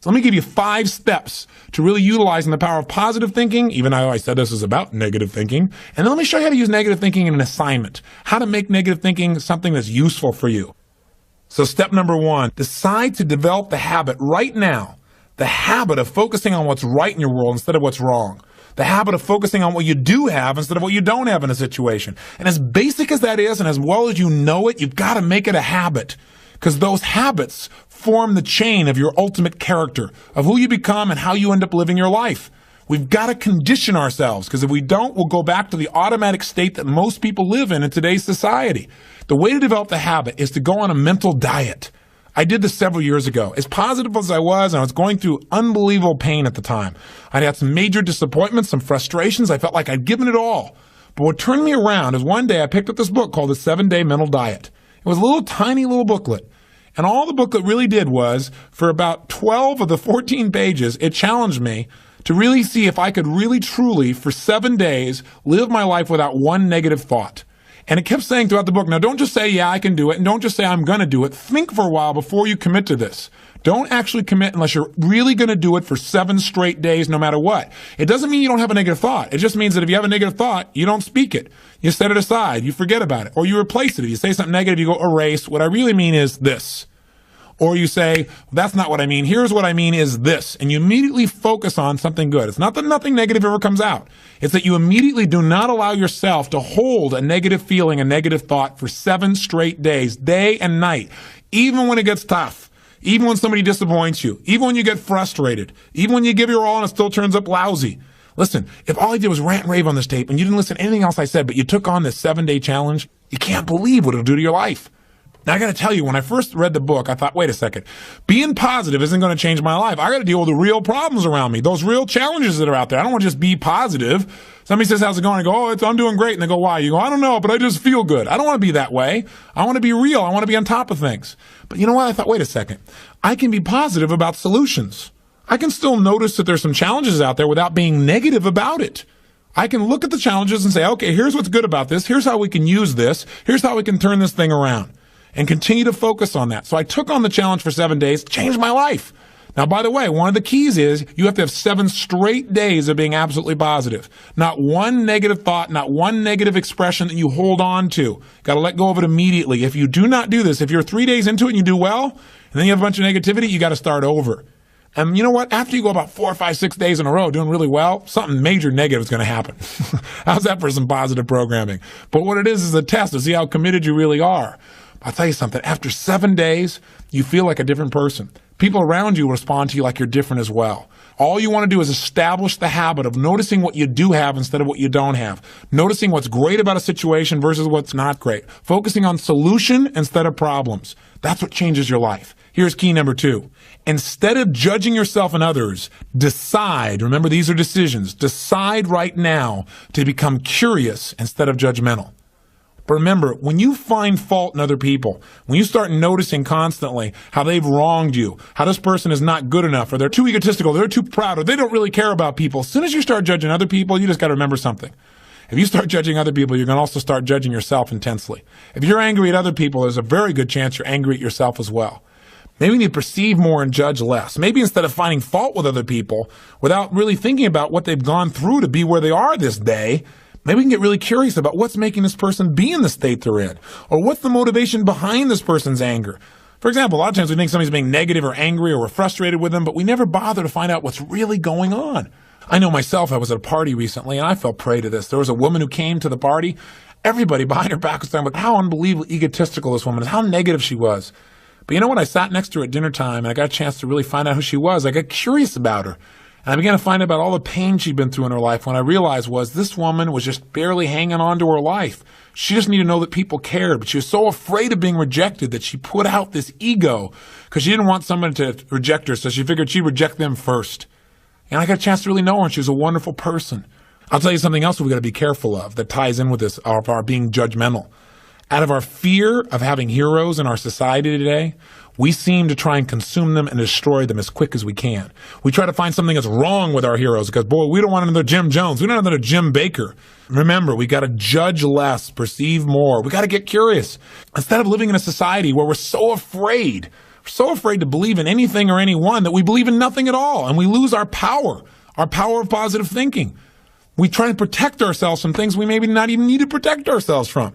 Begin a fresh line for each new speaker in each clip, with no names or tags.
So let me give you 5 steps to really utilizing the power of positive thinking, even though I said this is about negative thinking. And then let me show you how to use negative thinking in an assignment, how to make negative thinking something that's useful for you. So step number 1, decide to develop the habit right now, the habit of focusing on what's right in your world instead of what's wrong. The habit of focusing on what you do have instead of what you don't have in a situation. And as basic as that is, and as well as you know it, you've got to make it a habit. Because those habits form the chain of your ultimate character, of who you become and how you end up living your life. We've got to condition ourselves, because if we don't, we'll go back to the automatic state that most people live in today's society. The way to develop the habit is to go on a mental diet. I did this several years ago. As positive as I was going through unbelievable pain at the time. I'd had some major disappointments, some frustrations. I felt like I'd given it all. But what turned me around is one day I picked up this book called The 7-Day Mental Diet. It was a little tiny little booklet. And all the booklet really did was, for about 12 of the 14 pages, it challenged me to really see if I could really truly, for 7 days, live my life without one negative thought. And it kept saying throughout the book, now don't just say, yeah, I can do it, and don't just say, I'm going to do it. Think for a while before you commit to this. Don't actually commit unless you're really going to do it for 7 straight days, no matter what. It doesn't mean you don't have a negative thought. It just means that if you have a negative thought, you don't speak it. You set it aside. You forget about it. Or you replace it. If you say something negative, you go erase. What I really mean is this. Or you say, that's not what I mean. Here's what I mean is this. And you immediately focus on something good. It's not that nothing negative ever comes out. It's that you immediately do not allow yourself to hold a negative feeling, a negative thought for 7 straight days, day and night, even when it gets tough, even when somebody disappoints you, even when you get frustrated, even when you give your all and it still turns up lousy. Listen, if all I did was rant and rave on this tape and you didn't listen to anything else I said, but you took on this 7-day challenge, you can't believe what it'll do to your life. Now, I got to tell you, when I first read the book, I thought, wait a second, being positive isn't going to change my life. I got to deal with the real problems around me, those real challenges that are out there. I don't want to just be positive. Somebody says, how's it going? I go, I'm doing great. And they go, why? You go, I don't know, but I just feel good. I don't want to be that way. I want to be real. I want to be on top of things. But you know what? I thought, wait a second. I can be positive about solutions. I can still notice that there's some challenges out there without being negative about it. I can look at the challenges and say, okay, here's what's good about this. Here's how we can use this. Here's how we can turn this thing around. And continue to focus on that. So I took on the challenge for 7 days, changed my life. Now, by the way, one of the keys is you have to have 7 straight days of being absolutely positive. Not one negative thought, not one negative expression that you hold on to. Got to let go of it immediately. If you do not do this, if you're 3 days into it and you do well, and then you have a bunch of negativity, you got to start over. And you know what? After you go about 4, 5, 6 days in a row doing really well, something major negative is going to happen. How's that for some positive programming? But what it is a test to see how committed you really are. I'll tell you something, after 7 days, you feel like a different person. People around you respond to you like you're different as well. All you want to do is establish the habit of noticing what you do have instead of what you don't have. Noticing what's great about a situation versus what's not great. Focusing on solution instead of problems. That's what changes your life. Here's key number 2. Instead of judging yourself and others, decide, remember these are decisions, decide right now to become curious instead of judgmental. But remember, when you find fault in other people, when you start noticing constantly how they've wronged you, how this person is not good enough, or they're too egotistical, they're too proud, or they don't really care about people, as soon as you start judging other people, you just got to remember something. If you start judging other people, you're going to also start judging yourself intensely. If you're angry at other people, there's a very good chance you're angry at yourself as well. Maybe you need to perceive more and judge less. Maybe instead of finding fault with other people, without really thinking about what they've gone through to be where they are this day, maybe we can get really curious about what's making this person be in the state they're in, or what's the motivation behind this person's anger. For example, a lot of times we think somebody's being negative or angry or we're frustrated with them, but we never bother to find out what's really going on. I know myself, I was at a party recently and I fell prey to this. There was a woman who came to the party. Everybody behind her back was talking about how unbelievably egotistical this woman is, how negative she was. But you know what? I sat next to her at dinner time and I got a chance to really find out who she was. I got curious about her. And I began to find out about all the pain she'd been through in her life. When I realized was this woman was just barely hanging on to her life. She just needed to know that people cared, but she was so afraid of being rejected that she put out this ego because she didn't want someone to reject her, so she figured she'd reject them first. And I got a chance to really know her, and she was a wonderful person. I'll tell you something else we've got to be careful of that ties in with this, of our being judgmental. Out of our fear of having heroes in our society today, we seem to try and consume them and destroy them as quick as we can. We try to find something that's wrong with our heroes because, boy, we don't want another Jim Jones. We don't want another Jim Baker. Remember, we got to judge less, perceive more. We got to get curious. Instead of living in a society where we're so afraid We're so afraid to believe in anything or anyone that we believe in nothing at all, and we lose our power of positive thinking. We try to protect ourselves from things we maybe not even need to protect ourselves from.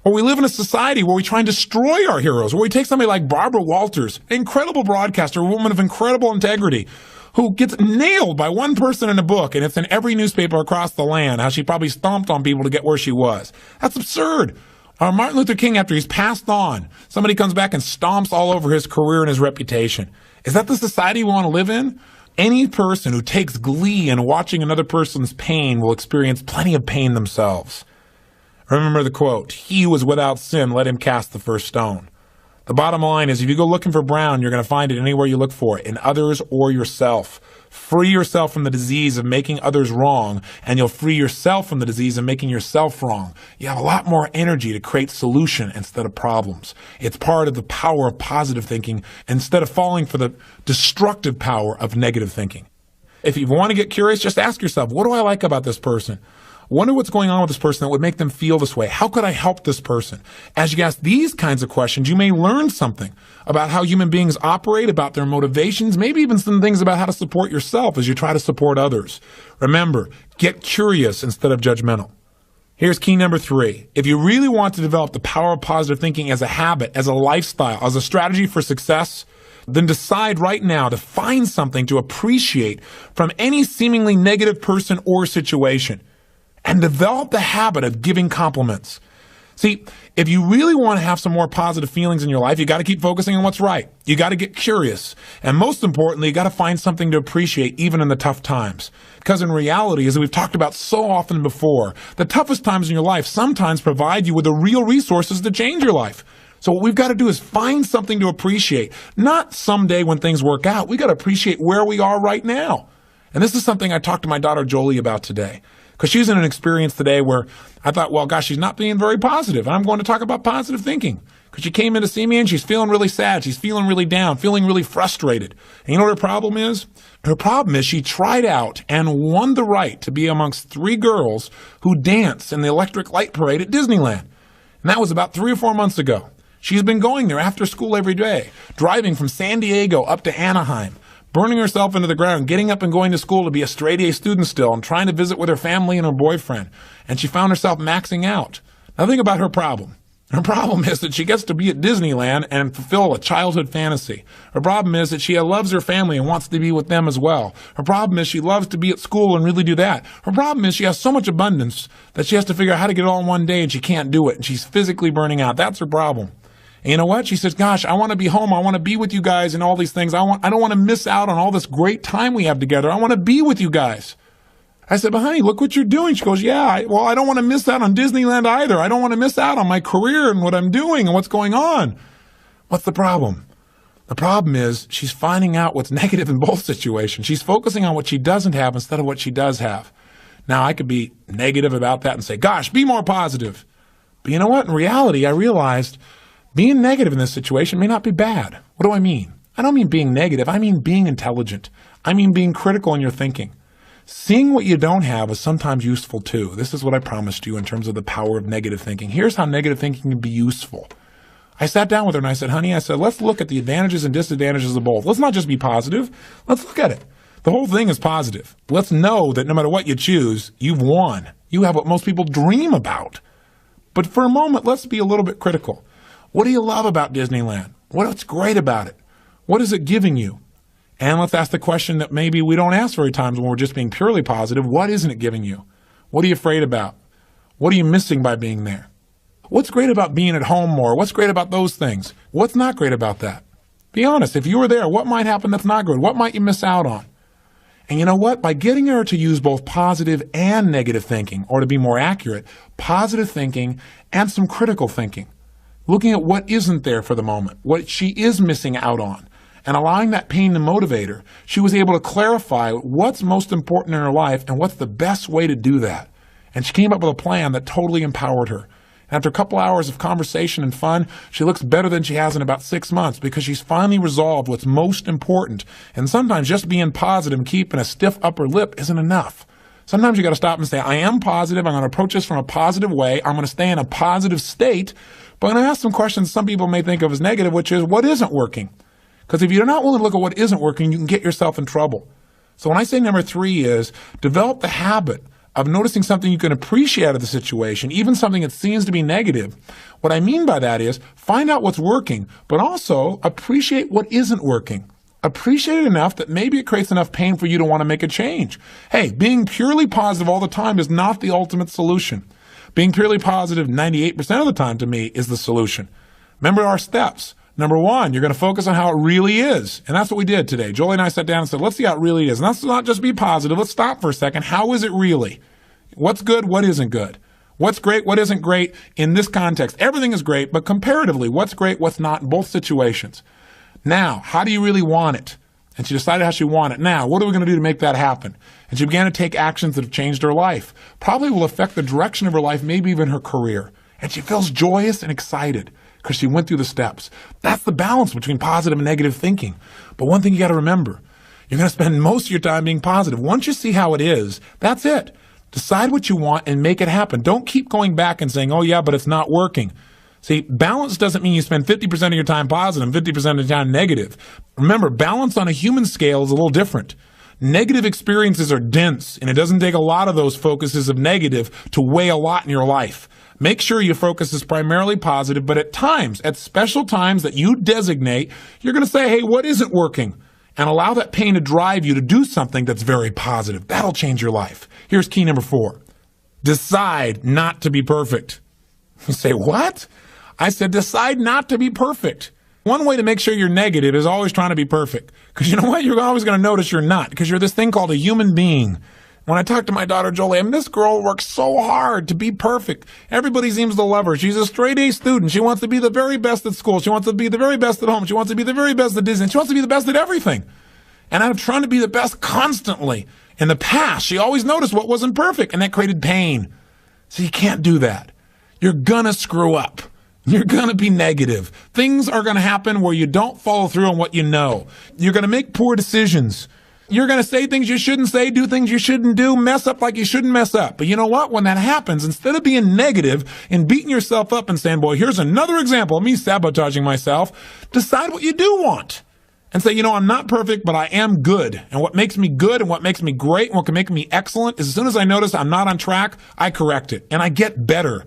Or we live in a society where we try and destroy our heroes, where we take somebody like Barbara Walters, an incredible broadcaster, a woman of incredible integrity, who gets nailed by one person in a book, and it's in every newspaper across the land, how she probably stomped on people to get where she was. That's absurd. Or Martin Luther King, after he's passed on, somebody comes back and stomps all over his career and his reputation. Is that the society we want to live in? Any person who takes glee in watching another person's pain will experience plenty of pain themselves. Remember the quote, "He who is without sin, let him cast the first stone." The bottom line is, if you go looking for brown, you're going to find it anywhere you look for it, in others or yourself. Free yourself from the disease of making others wrong, and you'll free yourself from the disease of making yourself wrong. You have a lot more energy to create solution instead of problems. It's part of the power of positive thinking instead of falling for the destructive power of negative thinking. If you want to get curious, just ask yourself, what do I like about this person? Wonder what's going on with this person that would make them feel this way. How could I help this person? As you ask these kinds of questions, you may learn something about how human beings operate, about their motivations, maybe even some things about how to support yourself as you try to support others. Remember, get curious instead of judgmental. Here's key number 3. If you really want to develop the power of positive thinking as a habit, as a lifestyle, as a strategy for success, then decide right now to find something to appreciate from any seemingly negative person or situation. And develop the habit of giving compliments. See, if you really want to have some more positive feelings in your life, you got to keep focusing on what's right. You got to get curious. And most importantly, you got to find something to appreciate even in the tough times. Because in reality, as we've talked about so often before, the toughest times in your life sometimes provide you with the real resources to change your life. So what we've got to do is find something to appreciate. Not someday when things work out. We got to appreciate where we are right now. And this is something I talked to my daughter Jolie about today. Because she's in an experience today where I thought, well, gosh, she's not being very positive. And I'm going to talk about positive thinking. Because she came in to see me and she's feeling really sad. She's feeling really down, feeling really frustrated. And you know what her problem is? Her problem is she tried out and won the right to be amongst 3 girls who dance in the electric light parade at Disneyland. And that was about 3 or 4 months ago. She's been going there after school every day, driving from San Diego up to Anaheim, burning herself into the ground, getting up and going to school to be a straight-A student still and trying to visit with her family and her boyfriend. And she found herself maxing out. Now think about her problem. Her problem is that she gets to be at Disneyland and fulfill a childhood fantasy. Her problem is that she loves her family and wants to be with them as well. Her problem is she loves to be at school and really do that. Her problem is she has so much abundance that she has to figure out how to get it all in one day and she can't do it. And she's physically burning out. That's her problem. And you know what? She says, gosh, I want to be home. I want to be with you guys and all these things. I don't want to miss out on all this great time we have together. I want to be with you guys. I said, but honey, look what you're doing. She goes, yeah, I don't want to miss out on Disneyland either. I don't want to miss out on my career and what I'm doing and what's going on. What's the problem? The problem is she's finding out what's negative in both situations. She's focusing on what she doesn't have instead of what she does have. Now, I could be negative about that and say, gosh, be more positive. But you know what? In reality, I realized being negative in this situation may not be bad. What do I mean? I don't mean being negative. I mean being intelligent. I mean being critical in your thinking. Seeing what you don't have is sometimes useful too. This is what I promised you in terms of the power of negative thinking. Here's how negative thinking can be useful. I sat down with her and I said, honey, let's look at the advantages and disadvantages of both. Let's not just be positive. Let's look at it. The whole thing is positive. Let's know that no matter what you choose, you've won. You have what most people dream about. But for a moment, let's be a little bit critical. What do you love about Disneyland? What's great about it? What is it giving you? And let's ask the question that maybe we don't ask very times when we're just being purely positive. What isn't it giving you? What are you afraid about? What are you missing by being there? What's great about being at home more? What's great about those things? What's not great about that? Be honest. If you were there, what might happen that's not good? What might you miss out on? And you know what? By getting her to use both positive and negative thinking, or to be more accurate, positive thinking and some critical thinking, looking at what isn't there for the moment, what she is missing out on, and allowing that pain to motivate her, she was able to clarify what's most important in her life and what's the best way to do that. And she came up with a plan that totally empowered her. And after a couple hours of conversation and fun, she looks better than she has in about 6 months because she's finally resolved what's most important. And sometimes just being positive and keeping a stiff upper lip isn't enough. Sometimes you got to stop and say, I am positive. I'm going to approach this from a positive way. I'm going to stay in a positive state. But I'm going to ask some questions some people may think of as negative, which is, what isn't working? Because if you're not willing to look at what isn't working, you can get yourself in trouble. So when I say number 3 is develop the habit of noticing something you can appreciate out of the situation, even something that seems to be negative. What I mean by that is find out what's working, but also appreciate what isn't working. Appreciate it enough that maybe it creates enough pain for you to want to make a change. Hey, being purely positive all the time is not the ultimate solution. Being purely positive 98% of the time to me is the solution. Remember our steps. Number 1, you're going to focus on how it really is. And that's what we did today. Jolie and I sat down and said, let's see how it really is. And let's not just be positive. Let's stop for a second. How is it really? What's good? What isn't good? What's great? What isn't great in this context? Everything is great, but comparatively, what's great? What's not in both situations? Now, how do you really want it? And she decided how she wanted it. Now, what are we going to do to make that happen? And she began to take actions that have changed her life. Probably will affect the direction of her life, maybe even her career. And she feels joyous and excited because she went through the steps. That's the balance between positive and negative thinking. But one thing you got to remember, you're going to spend most of your time being positive. Once you see how it is, that's it. Decide what you want and make it happen. Don't keep going back and saying, oh yeah, but it's not working. See, balance doesn't mean you spend 50% of your time positive and 50% of your time negative. Remember, balance on a human scale is a little different. Negative experiences are dense, and it doesn't take a lot of those focuses of negative to weigh a lot in your life. Make sure your focus is primarily positive, but at times, at special times that you designate, you're going to say, hey, what isn't working? And allow that pain to drive you to do something that's very positive. That'll change your life. Here's key number 4. Decide not to be perfect. You say, what? I said, decide not to be perfect. One way to make sure you're negative is always trying to be perfect. Because you know what? You're always going to notice you're not. Because you're this thing called a human being. When I talk to my daughter, Jolie, this girl works so hard to be perfect. Everybody seems to love her. She's a straight A student. She wants to be the very best at school. She wants to be the very best at home. She wants to be the very best at Disney. She wants to be the best at everything. And I'm trying to be the best constantly. In the past, she always noticed what wasn't perfect, and that created pain. So you can't do that. You're going to screw up. You're going to be negative. Things are going to happen where you don't follow through on what you know. You're going to make poor decisions. You're going to say things you shouldn't say, do things you shouldn't do, mess up like you shouldn't mess up. But you know what? When that happens, instead of being negative and beating yourself up and saying, boy, here's another example of me sabotaging myself, decide what you do want. And say, I'm not perfect, but I am good. And what makes me good and what makes me great and what can make me excellent is as soon as I notice I'm not on track, I correct it and I get better.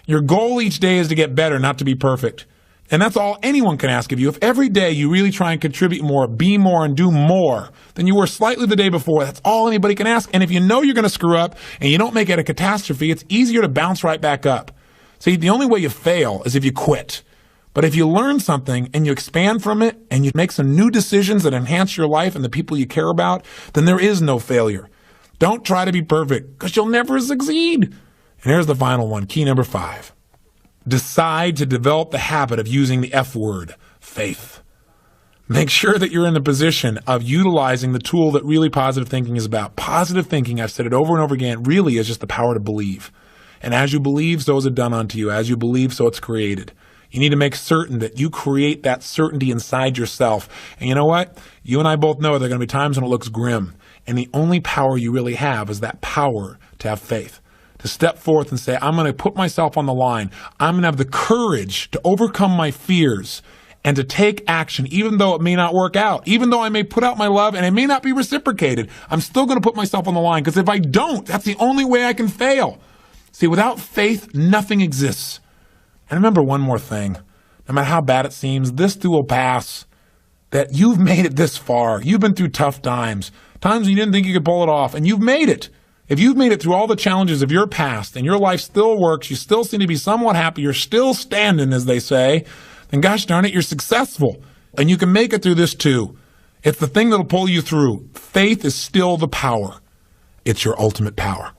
Your goal each day is to get better, not to be perfect. And that's all anyone can ask of you. If every day you really try and contribute more, be more, and do more than you were slightly the day before, that's all anybody can ask. And if you know you're going to screw up and you don't make it a catastrophe, it's easier to bounce right back up. See, the only way you fail is if you quit. But if you learn something and you expand from it and you make some new decisions that enhance your life and the people you care about, then there is no failure. Don't try to be perfect because you'll never succeed. And here's the final one, key number 5. Decide to develop the habit of using the F word, faith. Make sure that you're in the position of utilizing the tool that really positive thinking is about. Positive thinking, I've said it over and over again, really is just the power to believe. And as you believe, so is it done unto you. As you believe, so it's created. You need to make certain that you create that certainty inside yourself. And you know what? You and I both know there are going to be times when it looks grim. And the only power you really have is that power to have faith. To step forth and say, I'm going to put myself on the line. I'm going to have the courage to overcome my fears and to take action, even though it may not work out. Even though I may put out my love and it may not be reciprocated, I'm still going to put myself on the line. Because if I don't, that's the only way I can fail. See, without faith, nothing exists. And remember one more thing. No matter how bad it seems, this too will pass. That you've made it this far. You've been through tough times. Times when you didn't think you could pull it off. And you've made it. If you've made it through all the challenges of your past and your life still works, you still seem to be somewhat happy, you're still standing, as they say, then gosh darn it, you're successful. And you can make it through this too. It's the thing that'll pull you through. Faith is still the power. It's your ultimate power.